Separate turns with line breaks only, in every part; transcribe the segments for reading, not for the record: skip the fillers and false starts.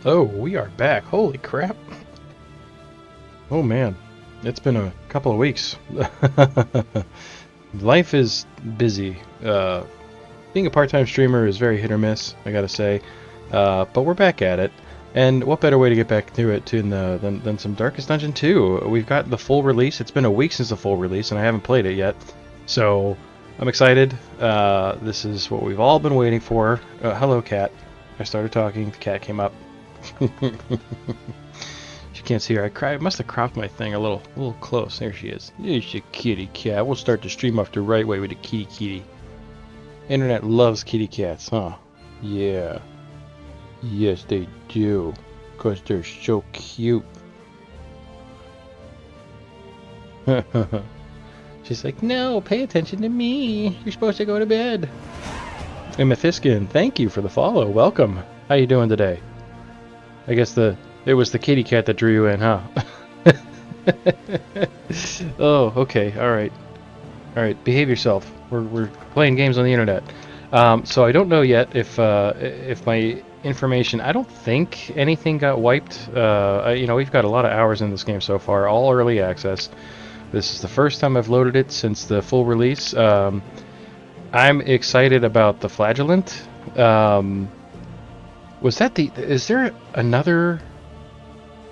Oh, we are back. Holy crap. Oh man, it's been a couple of weeks. Life is busy. Being a part-time streamer is very hit or miss, I gotta say. But we're back at it. And what better way to get back to it than some Darkest Dungeon 2? We've got the full release. It's been a week since the full release, and I haven't played it yet. So I'm excited. This is what we've all been waiting for. Hello, cat. I started talking. The cat came up. She can't see her. I must have cropped my thing a little close. There she is. There's a kitty cat. We'll start the stream off the right way with a kitty. Internet loves kitty cats, huh? Yeah. Yes, they do. Because they're so cute. She's like, no, pay attention to me. You're supposed to go to bed. And Methiskin, thank you for the follow. Welcome. How you doing today? I guess it was the kitty cat that drew you in, huh? Oh, okay. All right. Behave yourself. We're playing games on the internet. So I don't know yet if my information. I don't think anything got wiped. We've got a lot of hours in this game so far. All early access. This is the first time I've loaded it since the full release. I'm excited about the Flagellant. Was that is there another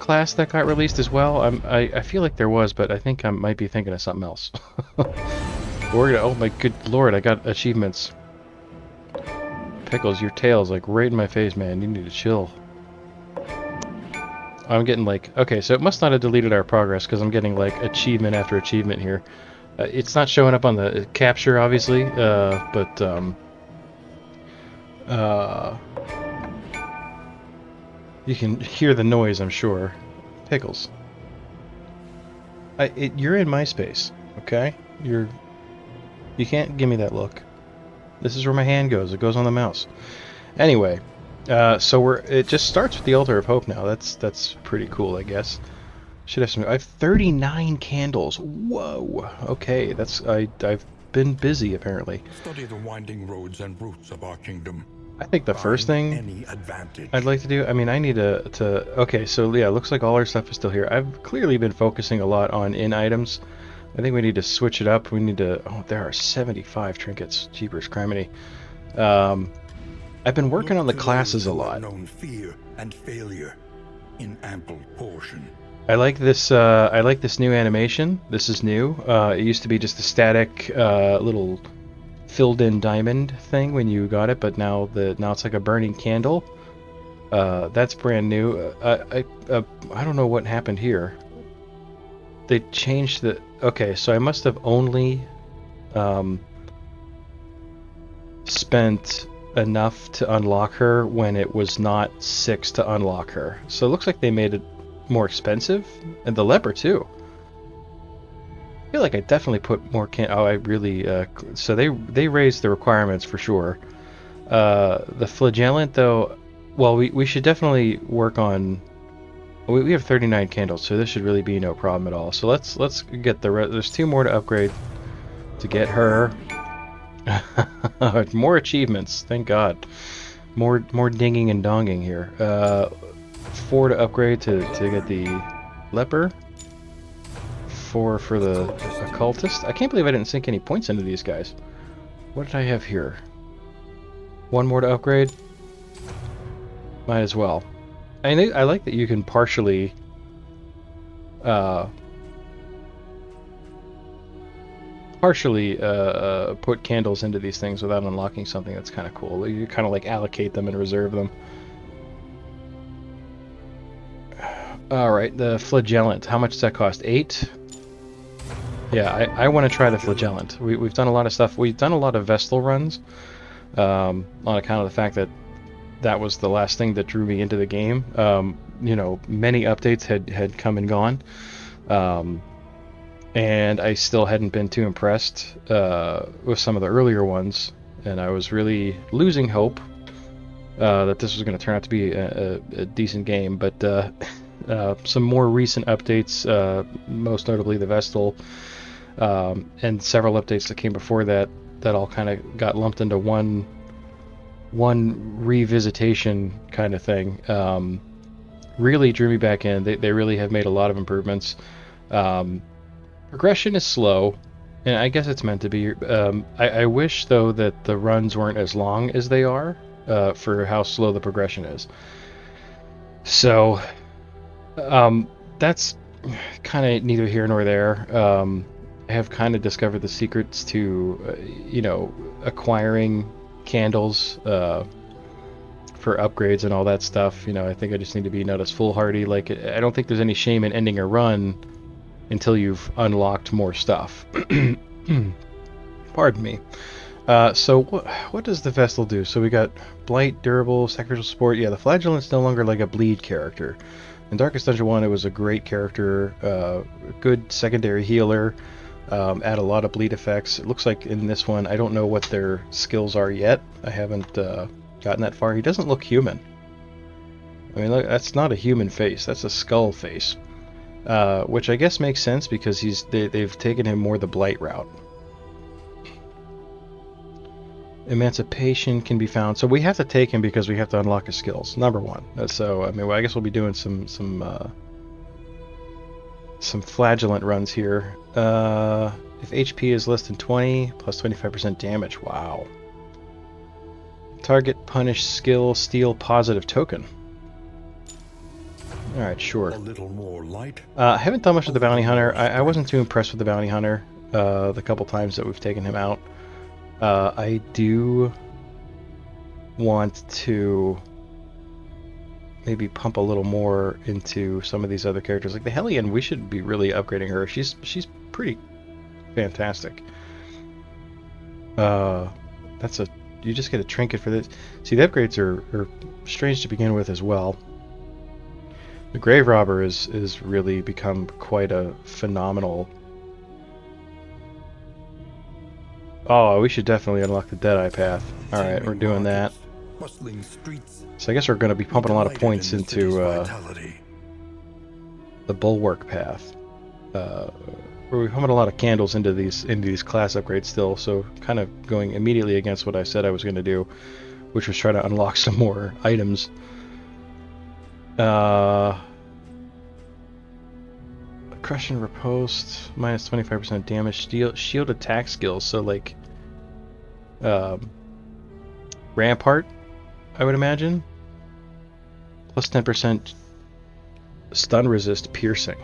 class that got released as well? I feel like there was, but I think I might be thinking of something else. Oh my good lord, I got achievements. Pickles, your tail's like right in my face, man. You need to chill. I'm getting like, okay, so it must not have deleted our progress because I'm getting like achievement after achievement here. It's not showing up on the capture, obviously, but you can hear the noise, I'm sure. Pickles. You're in my space, okay? You can't give me that look. This is where my hand goes. It goes on the mouse. Anyway, so it just starts with the Altar of Hope now. That's pretty cool, I guess. Should have some. I have 39 candles. Whoa. Okay, I've been busy apparently.
Study the winding roads and routes of our kingdom.
I think the first thing
any advantage
I'd like to do, I mean, I need to okay, so yeah, looks like all our stuff is still here. I've clearly been focusing a lot on in items. I think we need to switch it up. We need to, oh, there are 75 trinkets. Jeepers criminy. I've been working on the classes a lot.
known fear and failure in ample portion.
I like this new animation. This is new. It used to be just a static little filled in diamond thing when you got it, but now it's like a burning candle. That's brand new. I don't know what happened here. They changed the, okay, so I must have only spent enough to unlock her when it was not 6 to unlock her. So it looks like they made it more expensive, and the leper too. I feel like I definitely put more I really so they raised the requirements for sure. The Flagellant though, well, we should definitely work on. We have 39 candles, so this should really be no problem at all. So let's get there's 2 more to upgrade to get her. More achievements, thank God. More dinging and donging here. 4 to upgrade to get the leper. 4 for the occultist. I can't believe I didn't sink any points into these guys. What did I have here? 1 more to upgrade. Might as well. I like that you can partially put candles into these things without unlocking something. That's kind of cool. You kind of like allocate them and reserve them. Alright, the Flagellant. How much does that cost? 8? Yeah, I want to try the Flagellant. We've done a lot of stuff. We've done a lot of Vestal runs on account of the fact that that was the last thing that drew me into the game. Many updates had come and gone. And I still hadn't been too impressed with some of the earlier ones, and I was really losing hope that this was going to turn out to be a decent game. But some more recent updates, most notably the Vestal, and several updates that came before that all kind of got lumped into one revisitation kind of thing. really drew me back in. They really have made a lot of improvements. Progression is slow, and I guess it's meant to be. I wish, though, that the runs weren't as long as they are for how slow the progression is. So, that's kind of neither here nor there. I have kind of discovered the secrets to, acquiring candles for upgrades and all that stuff. I think I just need to be not as foolhardy. Like, I don't think there's any shame in ending a run until you've unlocked more stuff. Pardon me. So what does the Vestal do? So we got Blight, Durable, Sacrificial Support. Yeah, the Flagellant's no longer like a bleed character. In Darkest Dungeon 1, it was a great character, good secondary healer, add a lot of bleed effects. It looks like in this one, I don't know what their skills are yet. I haven't gotten that far. He doesn't look human. I mean, look, that's not a human face. That's a skull face. Which I guess makes sense because they've taken him more the Blight route. Emancipation can be found. So we have to take him because we have to unlock his skills. Number one. So I mean, I guess we'll be doing some Flagellant runs here. If HP is less than 20, plus 25% damage. Wow. Target, punish, skill, steal, positive token. Alright, sure.
A little more light.
I haven't done much with the Bounty Hunter. I wasn't too impressed with the Bounty Hunter the couple times that we've taken him out. I do want to maybe pump a little more into some of these other characters. Like the Hellion, we should be really upgrading her. She's pretty fantastic. You just get a trinket for this. See, the upgrades are strange to begin with as well. The Grave Robber is really become quite a phenomenal. Oh, we should definitely unlock the Deadeye path. Alright, we're doing that. So I guess we're going to be pumping a lot of points into the Bulwark path. We're pumping a lot of candles into these class upgrades still, so kind of going immediately against what I said I was going to do, which was try to unlock some more items. Crush and Riposte, minus 25% damage, shield attack skills, so like Rampart, I would imagine, plus 10% stun resist piercing.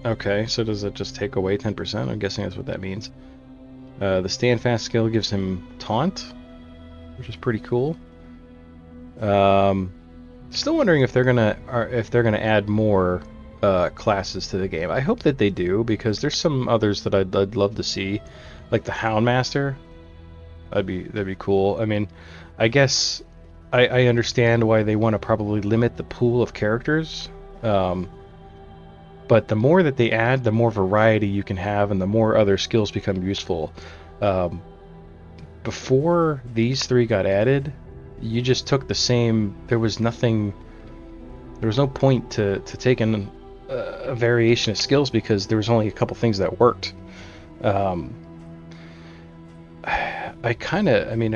Okay, so does it just take away 10%? I'm guessing that's what that means. The Stand Fast skill gives him Taunt, which is pretty cool. Still wondering if they're gonna add more classes to the game. I hope that they do, because there's some others that I'd love to see, like the Houndmaster. That'd be cool. I mean, I guess I understand why they want to probably limit the pool of characters. But the more that they add, the more variety you can have, and the more other skills become useful. Before these three got added, you just took the same. There was no point to taking a variation of skills because there was only a couple things that worked. I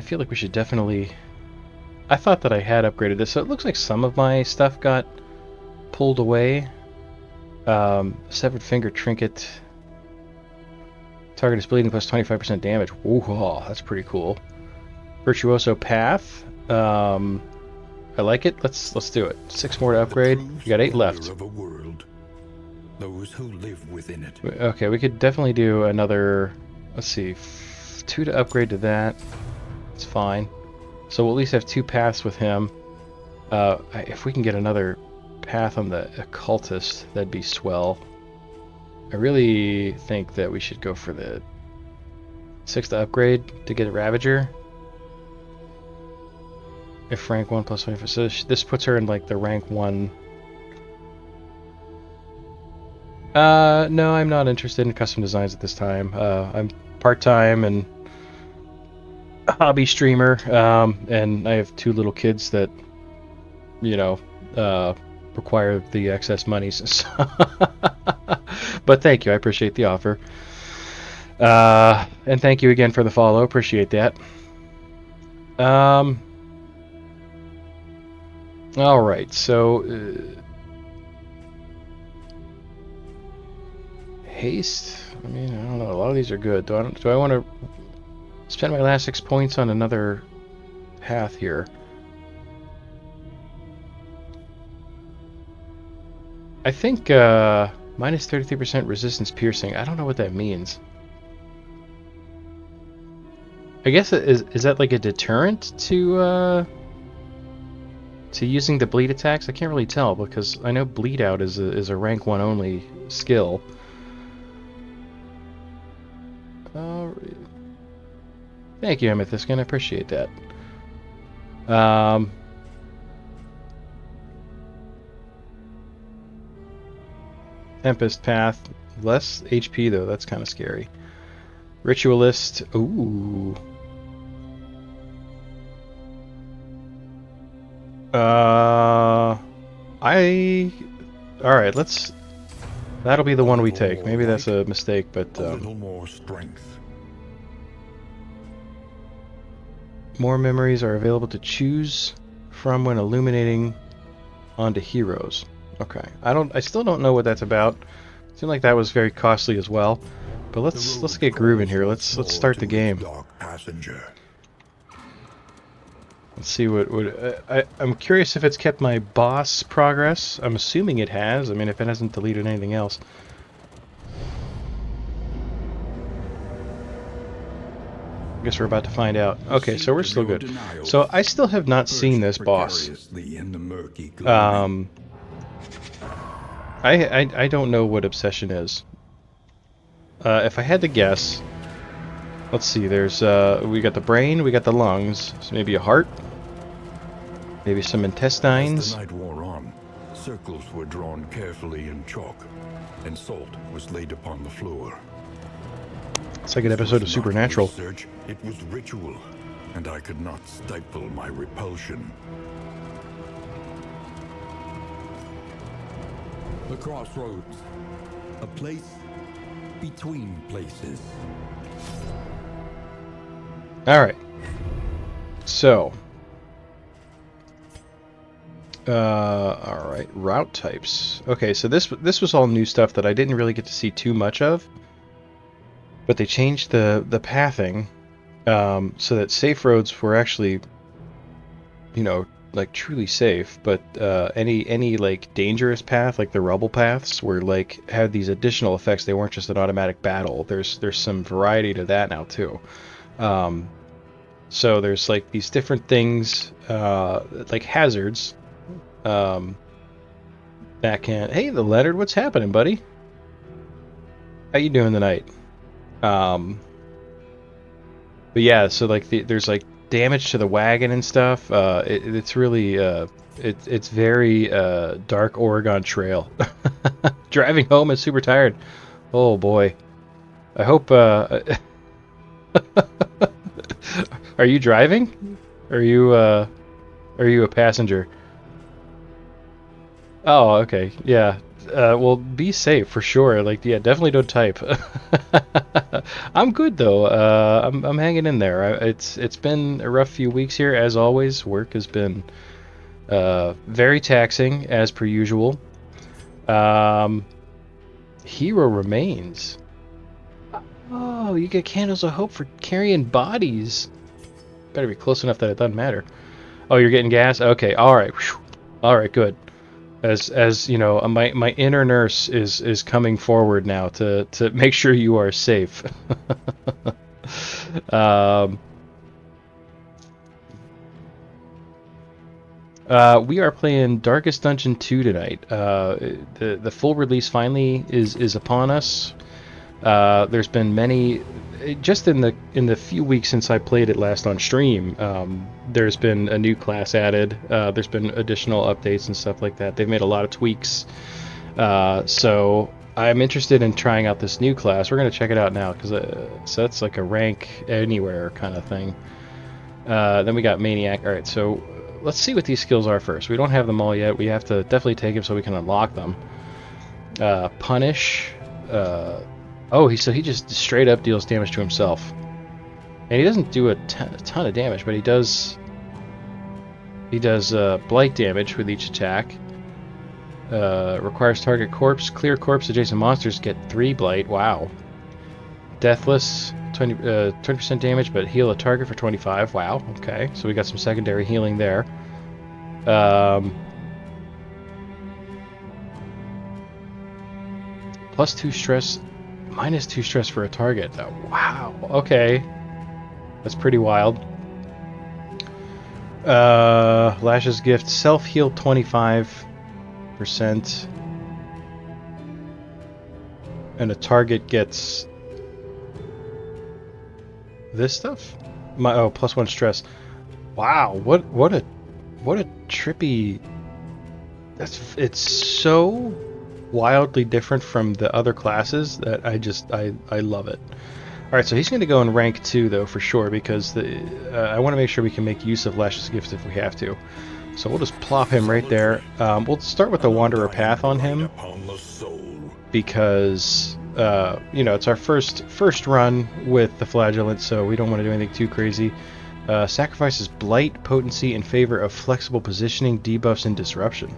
feel like we should definitely. I thought that I had upgraded this, so it looks like some of my stuff got pulled away. Severed Finger Trinket. Target is bleeding plus 25% damage. Ooh, oh, that's pretty cool. Virtuoso Path. I like it. Let's do it. 6 more to upgrade. We got 8 left.
Of a world. Those who live within it.
Okay, we could definitely do another. Let's see, 2 to upgrade to that. It's fine. So we'll at least have 2 paths with him. If we can get another path on the Occultist, that'd be swell. I really think that we should go for the 6 to upgrade to get a Ravager. If rank 1 plus 25, so this puts her in like the rank 1. No, I'm not interested in custom designs at this time. I'm part-time and a hobby streamer, and I have 2 little kids that, require the excess monies. But thank you, I appreciate the offer. And thank you again for the follow, appreciate that. All right, so haste. I mean, I don't know. A lot of these are good. Do I want to spend my last 6 points on another path here? I think minus 33% resistance piercing. I don't know what that means. I guess is that like a deterrent to using the bleed attacks? I can't really tell because I know bleed out is a rank 1 only skill. Thank you, Amethyskin. I appreciate that. Tempest Path, less HP though. That's kind of scary. Ritualist. Ooh. All right. That'll be the one we take. Maybe that's a mistake, but
a little more strength.
More memories are available to choose from when illuminating onto heroes. Okay. I still don't know what that's about. It seemed like that was very costly as well. But let's get grooving here. Let's start the game. Let's see what I'm curious if it's kept my boss progress. I'm assuming it has. I mean, if it hasn't deleted anything else. I guess we're about to find out. Okay, so we're still good. So I still have not seen this boss. I don't know what obsession is. If I had to guess, let's see. There's we got the brain, we got the lungs, so maybe a heart, maybe some intestines.
As the night wore on, circles were drawn carefully in chalk, and salt was laid upon the floor.
It's like an episode of Supernatural.
Research, it was ritual, and I could not stifle my repulsion. The crossroads, a place between places.
All right. So, all right, route types. Okay, so this was all new stuff that I didn't really get to see too much of. But they changed the pathing so that safe roads were actually, you know, like truly safe. But any like dangerous path, like the rubble paths, were like had these additional effects. They weren't just an automatic battle. There's some variety to that now too. So there's like these different things, like hazards. That can. Hey, the Leonard, what's happening, buddy? How you doing tonight? But yeah, so like there's like damage to the wagon and stuff. It's really it's very dark Oregon Trail. Driving home is super tired. Oh boy, I hope. Are you driving? Are you a passenger? Oh, okay, yeah. Well, be safe for sure. Like, yeah, definitely don't type. I'm good though. I'm hanging in there. It's been a rough few weeks here, as always. Work has been very taxing, as per usual. Hero remains. Oh, you get candles of hope for carrying bodies. Better be close enough that it doesn't matter. Oh, you're getting gas? Okay, all right. Whew. All right, good. As you know, my inner nurse is coming forward now to make sure you are safe. We are playing Darkest Dungeon 2 tonight. The full release finally is upon us. There's been many, just in the few weeks since I played it last on stream. There's been a new class added. There's been additional updates and stuff like that. They've made a lot of tweaks. So I'm interested in trying out this new class. We're gonna check it out now because so that's like a rank anywhere kind of thing. Then we got Maniac. All right, so let's see what these skills are first. We don't have them all yet. We have to definitely take them so we can unlock them. Punish. Oh, so he just straight up deals damage to himself. And he doesn't do a ton of damage, but he does He does blight damage with each attack. Requires target corpse. Clear corpse adjacent monsters get 3 blight. Wow. Deathless, 20% damage, but heal a target for 25. Wow, okay. So we got some secondary healing there. Plus 2 stress, minus 2 stress for a target. Wow, okay. That's pretty wild. Lash's gift, self-heal 25%. And a target gets this stuff? Plus 1 stress. Wow, what a trippy. It's so wildly different from the other classes that I love it. All right, so he's going to go in rank 2 though for sure, because I want to make sure we can make use of Lash's gift if we have to. So we'll just plop him right there. We'll start with the Wanderer Path on him because you know, it's our first run with the Flagellant, so we don't want to do anything too crazy. Sacrifices blight potency in favor of flexible positioning, debuffs, and disruption.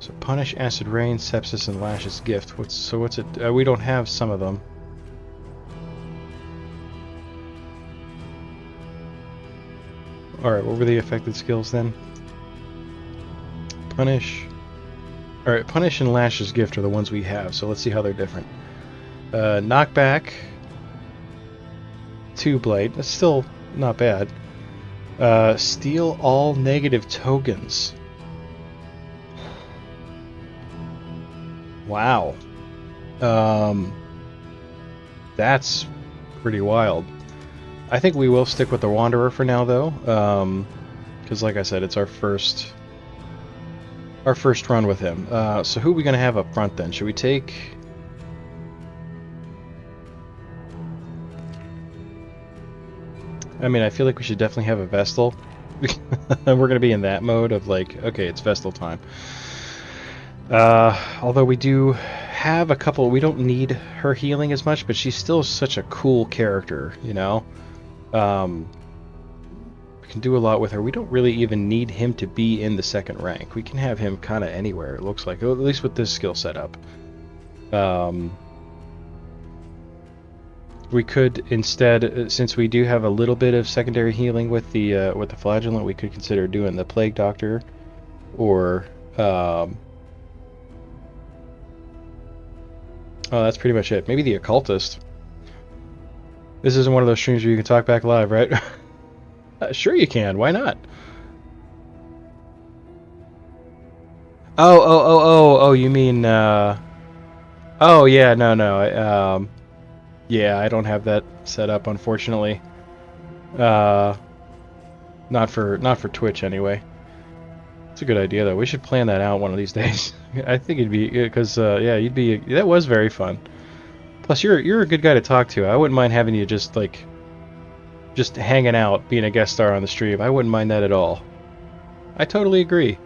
So punish, acid rain, sepsis, and Lash's gift. What's it? We don't have some of them. All right, what were the affected skills then? Punish. All right, punish and Lash's gift are the ones we have. So let's see how they're different. Knockback. 2 blight. That's still not bad. Steal all negative tokens. Wow. That's pretty wild. I think we will stick with the Wanderer for now, though, because, like I said, it's our first run with him. So who are we going to have up front then? Should we take? I mean, I feel like we should definitely have a Vestal. We're going to be in that mode of like, okay, it's Vestal time. Although we do have a couple, we don't need her healing as much, but she's still such a cool character, you know? We can do a lot with her. We don't really even need him to be in the 2nd rank. We can have him kind of anywhere, it looks like, at least with this skill setup. We could instead, since we do have a little bit of secondary healing with the Flagellant, we could consider doing the Plague Doctor, or oh, that's pretty much it. Maybe the Occultist. This isn't one of those streams where you can talk back live, right? Sure you can. Why not? Oh, you mean, oh, yeah, no. Yeah, I don't have that set up, unfortunately. Not for Twitch, anyway. It's a good idea, though. We should plan that out one of these days. I think it'd be, because, yeah, that was very fun. Plus, you're a good guy to talk to. I wouldn't mind having you just hanging out, being a guest star on the stream. I wouldn't mind that at all. I totally agree.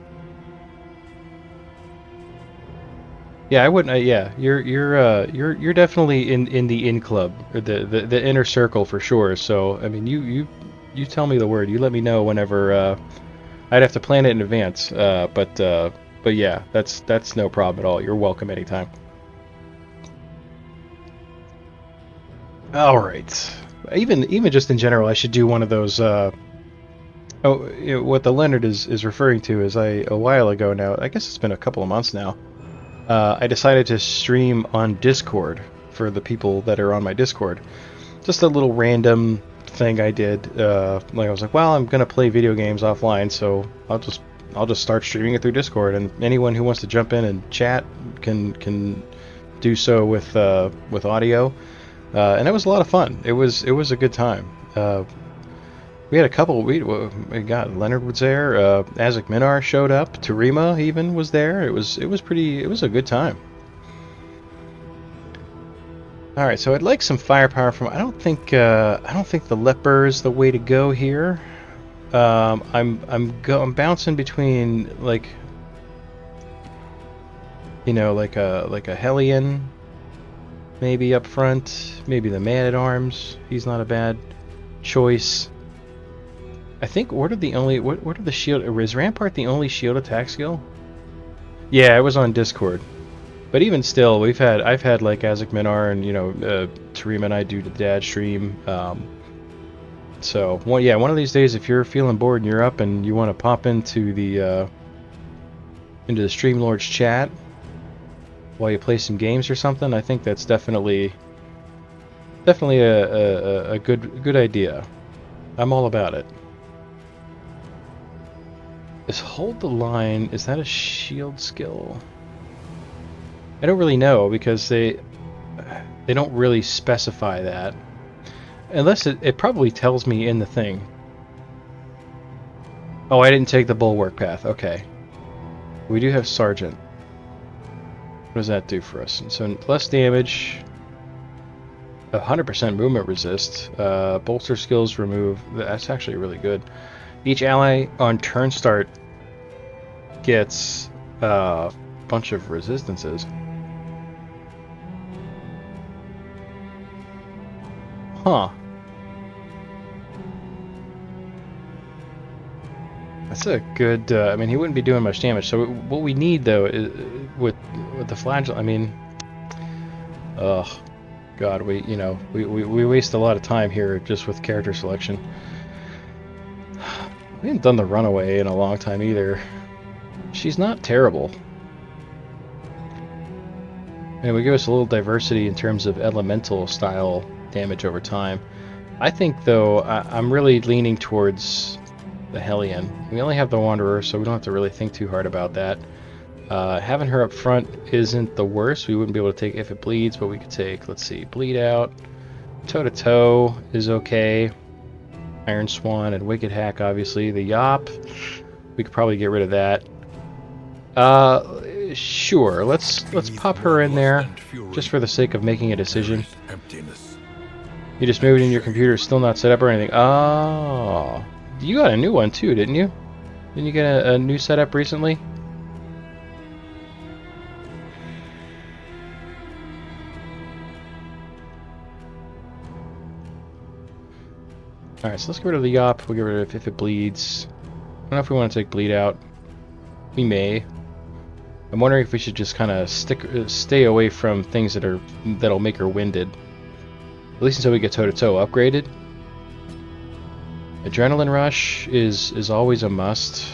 Yeah, I wouldn't. Yeah, you're definitely in the in club, or the inner circle for sure. So I mean, you tell me the word. You let me know whenever. I'd have to plan it in advance. But yeah, that's no problem at all. You're welcome anytime. All right. Even just in general, I should do one of those. Oh, you know, what the Leonard is referring to is a while ago now. I guess it's been a couple of months now. I decided to stream on Discord for the people that are on my Discord. Just a little random thing I did. Like I was like, well, I'm gonna play video games offline, so I'll just start streaming it through Discord, and anyone who wants to jump in and chat can do so with audio. And it was a lot of fun. It was a good time. We had a couple. We got Leonard was there. Azek Minar showed up. Tarima even was there. It was a good time. All right, so I'd like some firepower from. I don't think the leper is the way to go here. I'm bouncing between like, you know, like a Hellion, maybe up front. Maybe the Man at Arms. He's not a bad choice. I think what are the only what are the shield? Is Rampart the only shield attack skill? Yeah, it was on Discord. But even still, I've had like Azek Minar and Tareem and I do the dad stream. So one of these days, if you're feeling bored and you're up and you want to pop into the Streamlords chat while you play some games or something, I think that's definitely a good idea. I'm all about it. Is hold the line, is that a shield skill? I don't really know because they don't really specify that. Unless it probably tells me in the thing. Oh, I didn't take the bulwark path. Okay. We do have Sergeant. What does that do for us? So less damage, 100% movement resist, bolster skills remove. That's actually really good. Each ally on turn start gets a bunch of resistances. Huh. That's a good. I mean, he wouldn't be doing much damage. So what we need though is with the Flagellant. I mean, ugh, God, we waste a lot of time here just with character selection. We haven't done the Runaway in a long time either. She's not terrible. And it would give us a little diversity in terms of elemental style damage over time. I think though I'm really leaning towards the Hellion. We only have the Wanderer, so we don't have to really think too hard about that. Having her up front isn't the worst. We wouldn't be able to take if it bleeds, but we could take, let's see, Bleed Out. Toe to Toe is okay. Iron Swan and Wicked Hack, obviously. The Yop, we could probably get rid of that. Sure. Let's pop her in there, just for the sake of making a decision. You just moved in your computer, still not set up or anything. Oh, you got a new one too, didn't you? Didn't you get a new setup recently? Alright, so let's get rid of the Yop. We'll get rid of if it bleeds. I don't know if we want to take Bleed Out. We may. I'm wondering if we should just kind of stay away from things that'll make her winded. At least until we get Toe to Toe upgraded. Adrenaline Rush is always a must.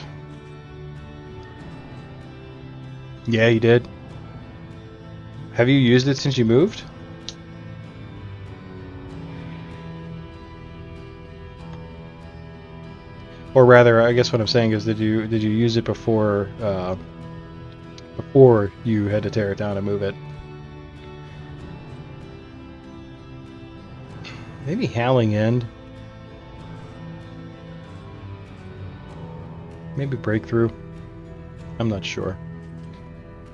Yeah, you did. Have you used it since you moved? Or rather, I guess what I'm saying is, did you use it before you had to tear it down and move it? Maybe Howling End. Maybe Breakthrough. I'm not sure.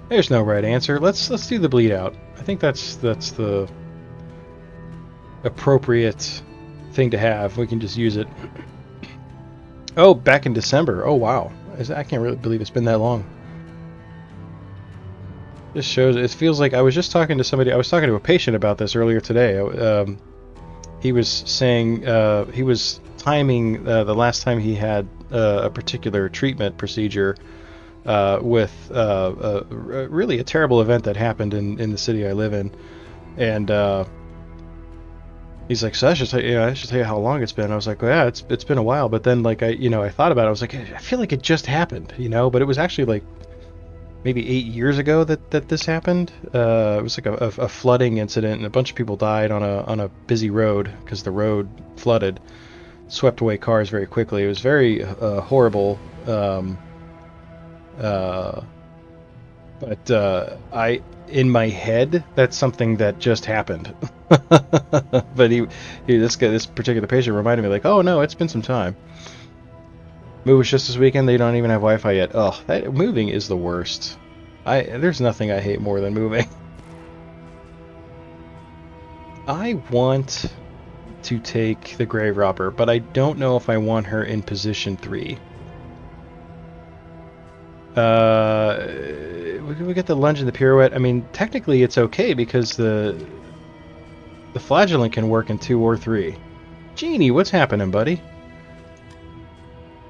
There's no right answer. Let's do the Bleed Out. I think that's the appropriate thing to have. We can just use it. Oh, back in December. Oh, wow. I can't really believe it's been that long. This shows, it feels like I was just talking to somebody, I was talking to a patient about this earlier today. He was saying, he was timing the last time he had a particular treatment procedure with really a terrible event that happened in the city I live in. And he's like, so I should tell you how long it's been. I was like, well, yeah, it's been a while. But then, like, I thought about it. I was like, I feel like it just happened, but it was actually like maybe 8 years ago that this happened. It was like a flooding incident, and a bunch of people died on a busy road because the road flooded, swept away cars very quickly. It was very horrible. But in my head, that's something that just happened. But this particular patient reminded me, like, oh no, it's been some time. Move was just this weekend. They don't even have Wi-Fi yet. Oh, moving is the worst. There's nothing I hate more than moving. I want to take the Grave Robber, but I don't know if I want her in position 3. We get the lunge and the pirouette. I mean, technically it's okay because the Flagellant can work in 2 or 3. Genie, what's happening, buddy?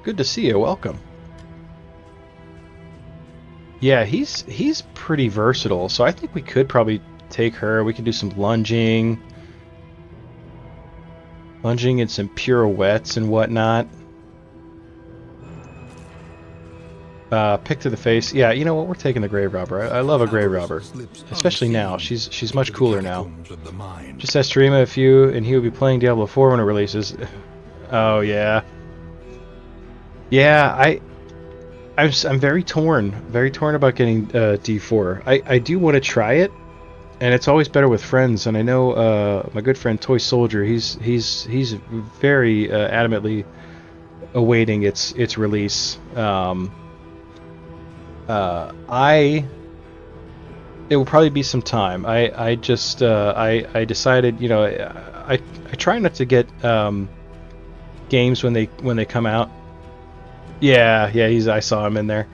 Good to see you. Welcome. Yeah, he's pretty versatile, so I think we could probably take her. We could do some lunging and some pirouettes and whatnot. Pick to the face. Yeah, you know what? We're taking the Grave Robber. I love a Grave Robber, especially now. She's much cooler now. Just ask Streama if you and he will be playing Diablo 4 when it releases. Oh yeah, yeah. I'm very torn about getting D4. I do want to try it, and it's always better with friends. And I know my good friend Toy Soldier. He's very adamantly awaiting its release. It will probably be some time. I just I decided, you know, I try not to get games when they come out. Yeah, I saw him in there.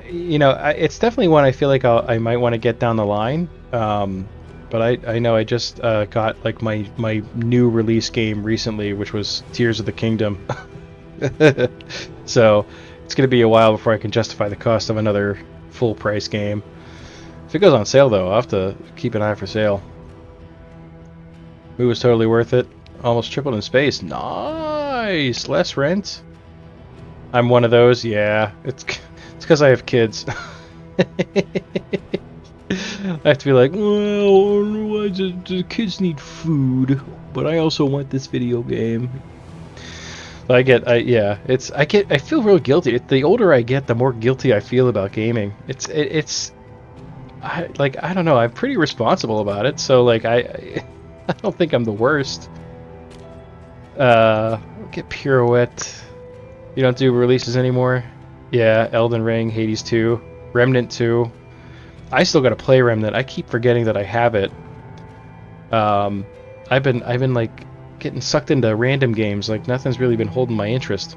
You know, it's definitely one I feel like I might want to get down the line. But I know I just got like my new release game recently, which was Tears of the Kingdom. So it's going to be a while before I can justify the cost of another full price game. If it goes on sale though, I'll have to keep an eye for sale. It was totally worth it. Almost tripled in space. Nice! Less rent. I'm one of those, yeah. It's because I have kids. I have to be like, well, the kids need food, but I also want this video game. I feel real guilty. The older I get, the more guilty I feel about gaming. I don't know. I'm pretty responsible about it, so like I don't think I'm the worst. Get Pirouette. You don't do releases anymore? Yeah, Elden Ring, Hades 2, Remnant 2. I still gotta play Remnant. I keep forgetting that I have it. I've been like getting sucked into random games, like nothing's really been holding my interest.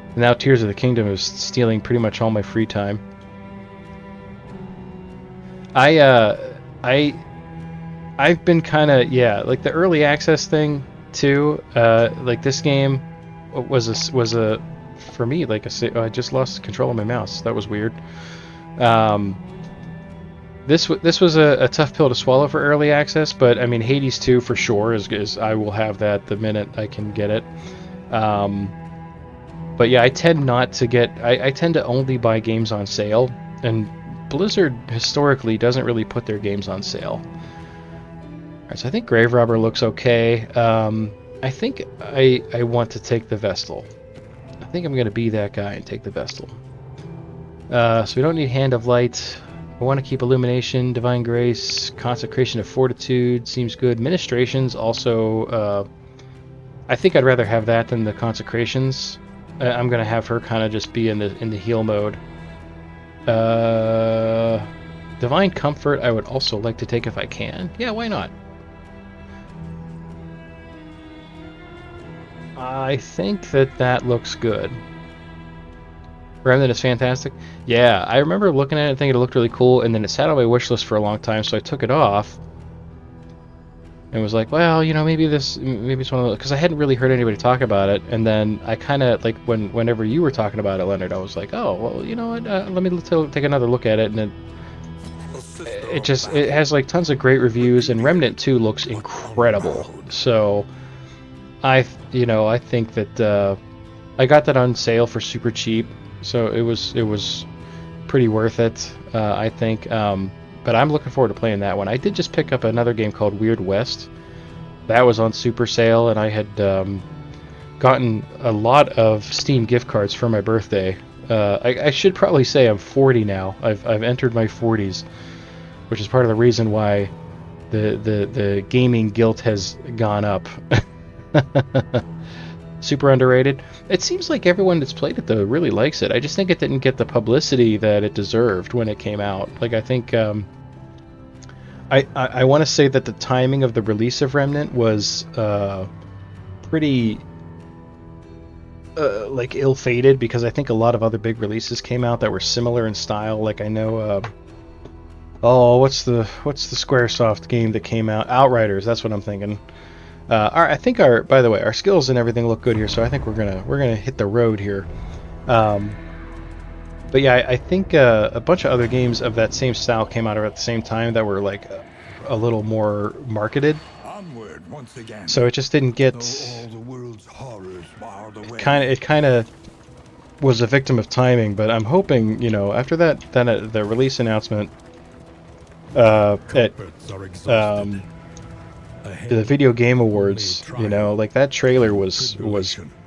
And now Tears of the Kingdom is stealing pretty much all my free time. I've been kind of, yeah, like the early access thing too. Like this game was a for me like I just lost control of my mouse. That was weird. This was a tough pill to swallow for early access, but I mean Hades 2 for sure is I will have that the minute I can get it. But yeah, I tend not to get. I tend to only buy games on sale, and Blizzard historically doesn't really put their games on sale. Alright, so I think Grave Robber looks okay. I think I want to take the Vestal. I think I'm going to be that guy and take the Vestal. So we don't need Hand of Light. I want to keep Illumination, Divine Grace, Consecration of Fortitude seems good. Ministrations also, I think I'd rather have that than the Consecrations. I'm gonna have her kind of just be in the heal mode. Divine Comfort I would also like to take if I can. Yeah, why not? I think that looks good. Remnant is fantastic. Yeah, I remember looking at it and thinking it looked really cool, and then it sat on my wish list for a long time, so I took it off. And was like, well, you know, maybe it's one of those, because I hadn't really heard anybody talk about it, and then I kind of, like, whenever you were talking about it, Leonard, I was like, oh, well, you know what, let me take another look at it, and then it has, like, tons of great reviews, and Remnant 2 looks incredible, so I think that, I got that on sale for super cheap, so it was pretty worth it, I think. But I'm looking forward to playing that one. I did just pick up another game called Weird West. That was on super sale, and I had gotten a lot of Steam gift cards for my birthday. I should probably say I'm 40 now. I've entered my 40s, which is part of the reason why the gaming guilt has gone up. Super underrated. It seems like everyone that's played it though really likes it. I just think it didn't get the publicity that it deserved when it came out. Like I think I want to say that the timing of the release of Remnant was pretty like ill-fated, because I think a lot of other big releases came out that were similar in style. Like I know what's the Squaresoft game that came out? Outriders, that's what I'm thinking. All right, I think by the way, our skills and everything look good here, so I think we're gonna hit the road here. But yeah, I think a bunch of other games of that same style came out at the same time that were like a little more marketed.
Onward once again.
So it just didn't get.
Though all the world's horrors bar the way.
It kind of was a victim of timing, but I'm hoping, you know, after the release announcement at the Video Game Awards, you know, like that trailer was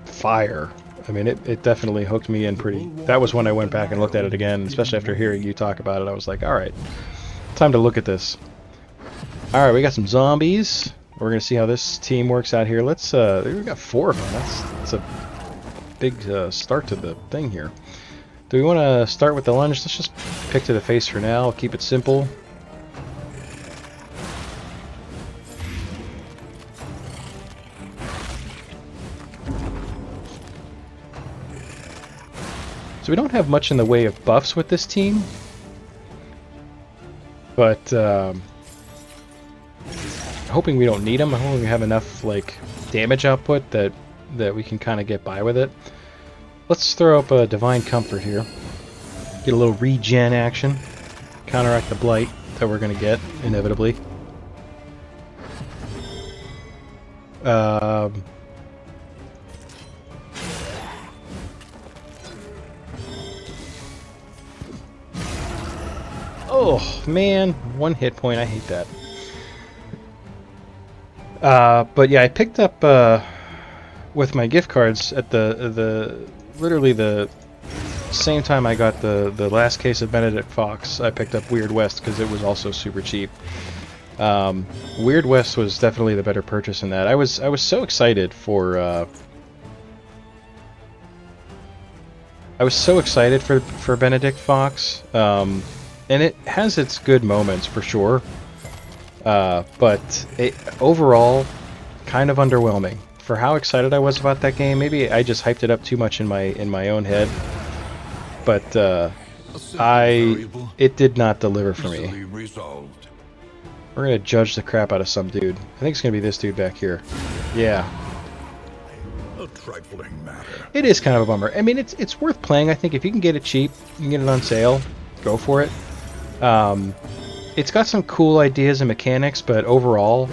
fire. I mean, it definitely hooked me in pretty. That was when I went back and looked at it again, especially after hearing you talk about it. I was like, all right, time to look at this. All right, we got some zombies. We're gonna see how this team works out here. Let's. We got 4 of them. That's a big start to the thing here. Do we want to start with the lunge? Let's just pick to the face for now. Keep it simple. So we don't have much in the way of buffs with this team, but hoping we don't need them. I'm hoping we have enough like damage output that we can kind of get by with it. Let's throw up a Divine Comfort here. Get a little regen action. Counteract the blight that we're going to get, inevitably. Oh, man. 1 hit point. I hate that. But yeah, I picked up with my gift cards at literally the same time I got the last case of Benedict Fox. I picked up Weird West because it was also super cheap. Weird West was definitely the better purchase in that. I was so excited for Benedict Fox, and it has its good moments for sure. But overall, kind of underwhelming. For how excited I was about that game, maybe I just hyped it up too much in my own head. But it did not deliver for me. We're gonna judge the crap out of some dude. I think it's gonna be this dude back here. Yeah.
A trifling matter.
It is kind of a bummer. I mean, it's worth playing. I think if you can get it cheap, you can get it on sale, go for it. It's got some cool ideas and mechanics, but overall,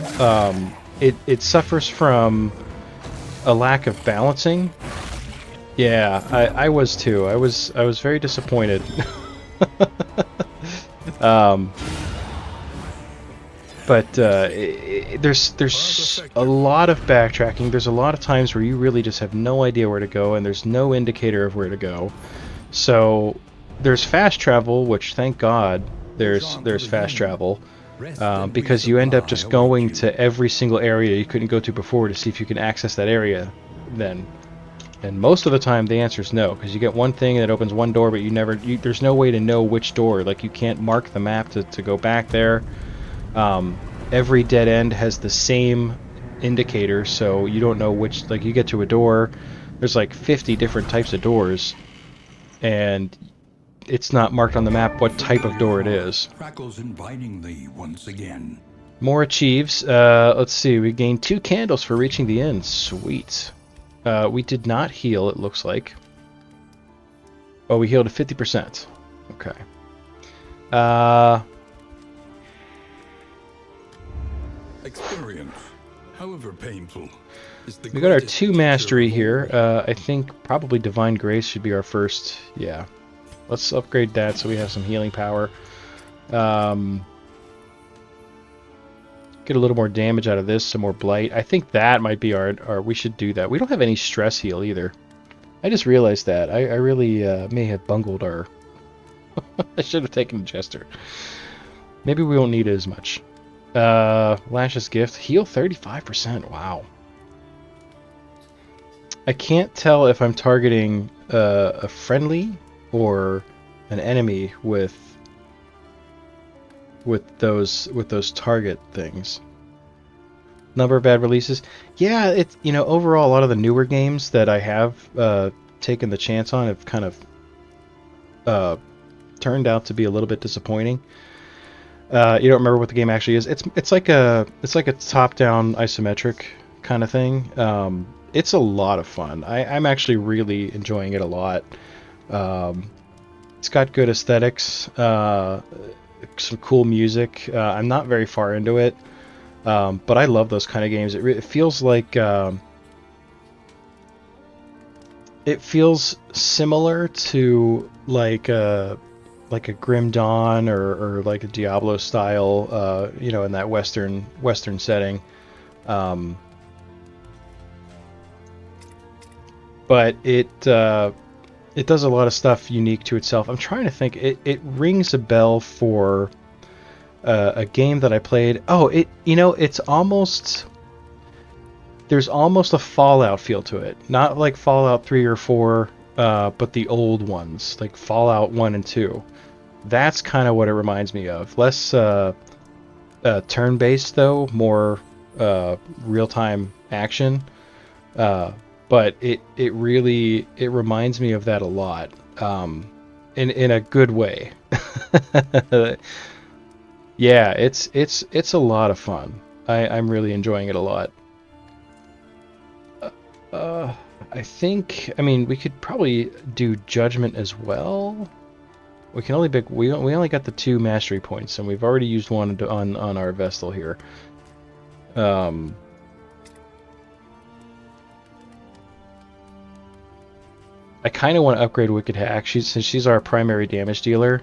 it suffers from a lack of balancing. Yeah, I was too. I was very disappointed. But there's a lot of backtracking. There's a lot of times where you really just have no idea where to go, and there's no indicator of where to go. So there's fast travel, which thank God there's fast travel, because you end up just going to every single area you couldn't go to before to see if you can access that area then. And most of the time the answer is no, because you get one thing that opens one door, but there's no way to know which door. Like, you can't mark the map to go back there. Every dead end has the same indicator, so you don't know which. Like, you get to a door, there's like 50 different types of doors, and it's not marked on the map what type of door it is.
Crackles invitingly once again.
More achieves. Let's see, we gained 2 candles for reaching the end. Sweet. We did not heal, it looks like. Oh, we healed at 50%. Okay.
Experience, however painful, is the
We got our
greatest
2 mastery
teacher of
here. I think probably Divine Grace should be our first. Yeah. Let's upgrade that so we have some healing power. Get a little more damage out of this, some more blight. I think that might be our we should do that. We don't have any stress heal either. I just realized that. I really may have bungled our... I should have taken a Jester. Maybe we won't need it as much. Lash's Gift. Heal 35%. Wow. I can't tell if I'm targeting a friendly or an enemy with those target things. Number of bad releases. Yeah, it's, you know, overall a lot of the newer games that I have taken the chance on have kind of turned out to be a little bit disappointing. You don't remember what the game actually is. It's like a top-down isometric kind of thing. It's a lot of fun. I'm actually really enjoying it a lot. It's got good aesthetics, some cool music. I'm not very far into it, but I love those kind of games. It feels like it feels similar to like a Grim Dawn or like a Diablo style, you know, in that Western setting. But it does a lot of stuff unique to itself. I'm trying to think. It rings a bell for a game that I played. Oh, it's almost there's almost a Fallout feel to it. Not like Fallout 3 or 4, but the old ones, like Fallout 1 and 2. That's kind of what it reminds me of. Less turn-based though, more real-time action. But it really reminds me of that a lot, in a good way. Yeah, it's a lot of fun. I'm really enjoying it a lot. I think, I mean, we could probably do Judgment as well. We can only pick, we only got the 2 mastery points, and we've already used one on our Vestal here. I kind of want to upgrade Wicked Hack, since she's our primary damage dealer.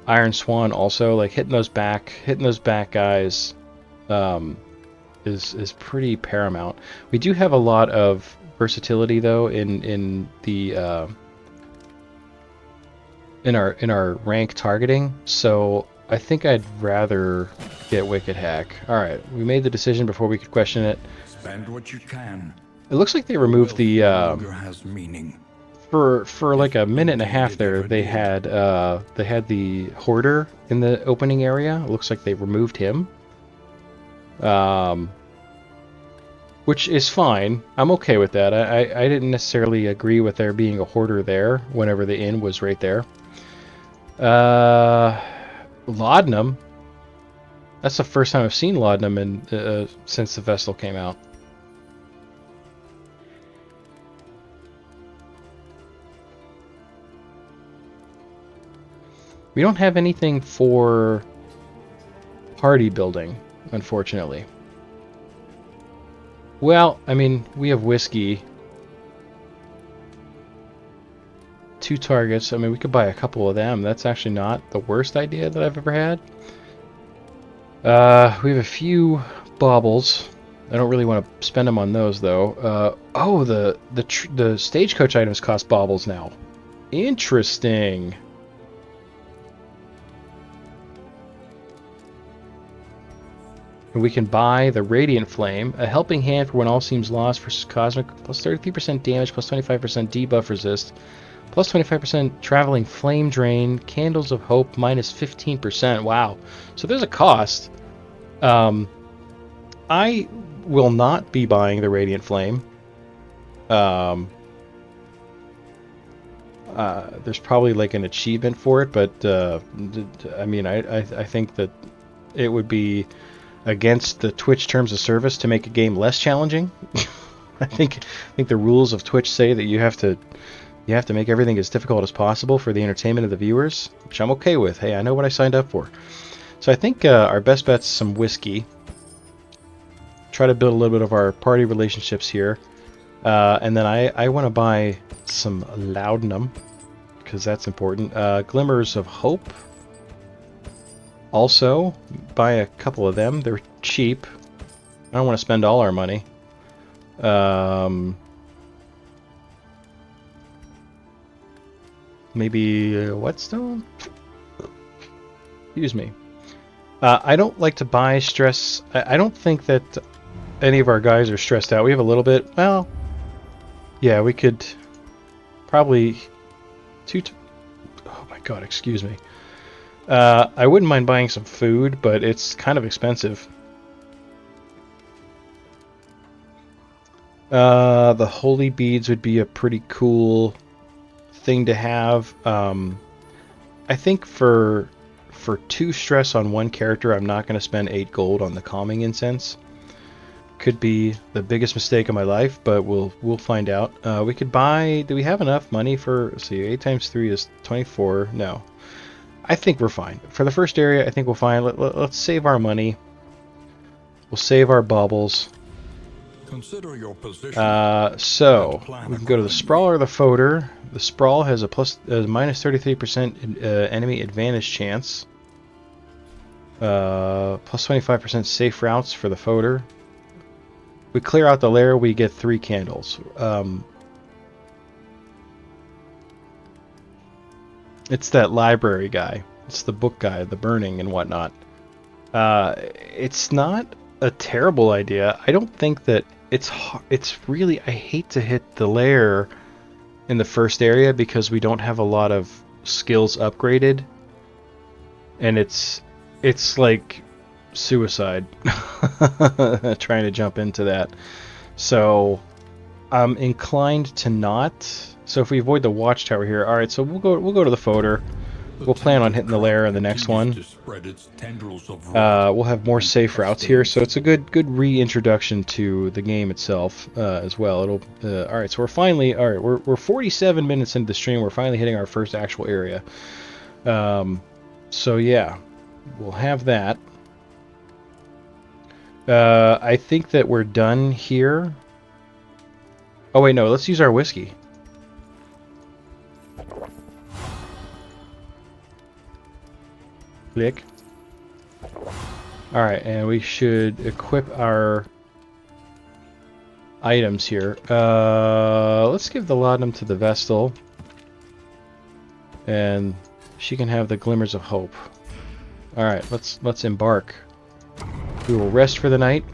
Iron Swan also, like hitting those back guys, is pretty paramount. We do have a lot of versatility though in the in our rank targeting, so I think I'd rather get Wicked Hack. All right, we made the decision before we could question it.
Spend what you can.
It looks like they removed the
Has meaning.
for like a minute and a half there. They had the Hoarder in the opening area. It looks like they removed him. Which is fine. I'm okay with that. I didn't necessarily agree with there being a Hoarder there whenever the inn was right there. Laudanum. That's the first time I've seen Laudanum since the Vestal came out. We don't have anything for party building, unfortunately. Well, I mean, we have whiskey. 2 targets. I mean, we could buy a couple of them. That's actually not the worst idea that I've ever had. We have a few baubles. I don't really want to spend them on those, though. Oh, the stagecoach items cost baubles now. Interesting. We can buy the Radiant Flame, a helping hand for when all seems lost versus Cosmic, plus 33% damage, plus 25% debuff resist, plus 25% traveling flame drain, Candles of Hope, minus 15%. Wow. So there's a cost. I will not be buying the Radiant Flame. There's probably like an achievement for it, but I mean, I think that it would be against the Twitch terms of service to make a game less challenging. I think the rules of Twitch say that you have to make everything as difficult as possible for the entertainment of the viewers, which I'm okay with. Hey, I know what I signed up for. So I think our best bet's some whiskey. Try to build a little bit of our party relationships here, and then I want to buy some laudanum because that's important. Glimmers of Hope. Also, buy a couple of them. They're cheap. I don't want to spend all our money. Maybe whetstone? Excuse me. I don't like to buy stress. I don't think that any of our guys are stressed out. We have a little bit. Well, yeah, we could probably oh my god, excuse me. I wouldn't mind buying some food, but it's kind of expensive. The holy beads would be a pretty cool thing to have. I think for for 2 stress on one character, I'm not going to spend 8 gold on the calming incense. Could be the biggest mistake of my life, but we'll find out. We could buy... Do we have enough money for... Let's see, 8 times 3 is 24. No. I think we're fine. For the first area, I think we'll find... Let's save our money. We'll save our bubbles.
Consider your position.
So, we can go to the Sprawl or the Foder. The Sprawl has a minus 33% enemy advantage chance. Plus 25% safe routes for the Foder. We clear out the lair, we get 3 candles. It's that library guy. It's the book guy, the burning and whatnot. It's not a terrible idea. I don't think that it's really... I hate to hit the lair in the first area because we don't have a lot of skills upgraded. And it's like... suicide trying to jump into that, so I'm inclined to not. So if we avoid the watchtower here, all right, so we'll go to the Foder. We'll plan on hitting the lair in the next one. We'll have more safe routes here, so it's a good reintroduction to the game itself as well. It'll all right, so we're 47 minutes into the stream. We're finally hitting our first actual area. So yeah, we'll have that. I think that we're done here. Oh wait, no, let's use our whiskey. Click. Alright, and we should equip our items here. Let's give the laudanum to the Vestal. And she can have the glimmers of hope. Alright, let's embark. We will rest for the night.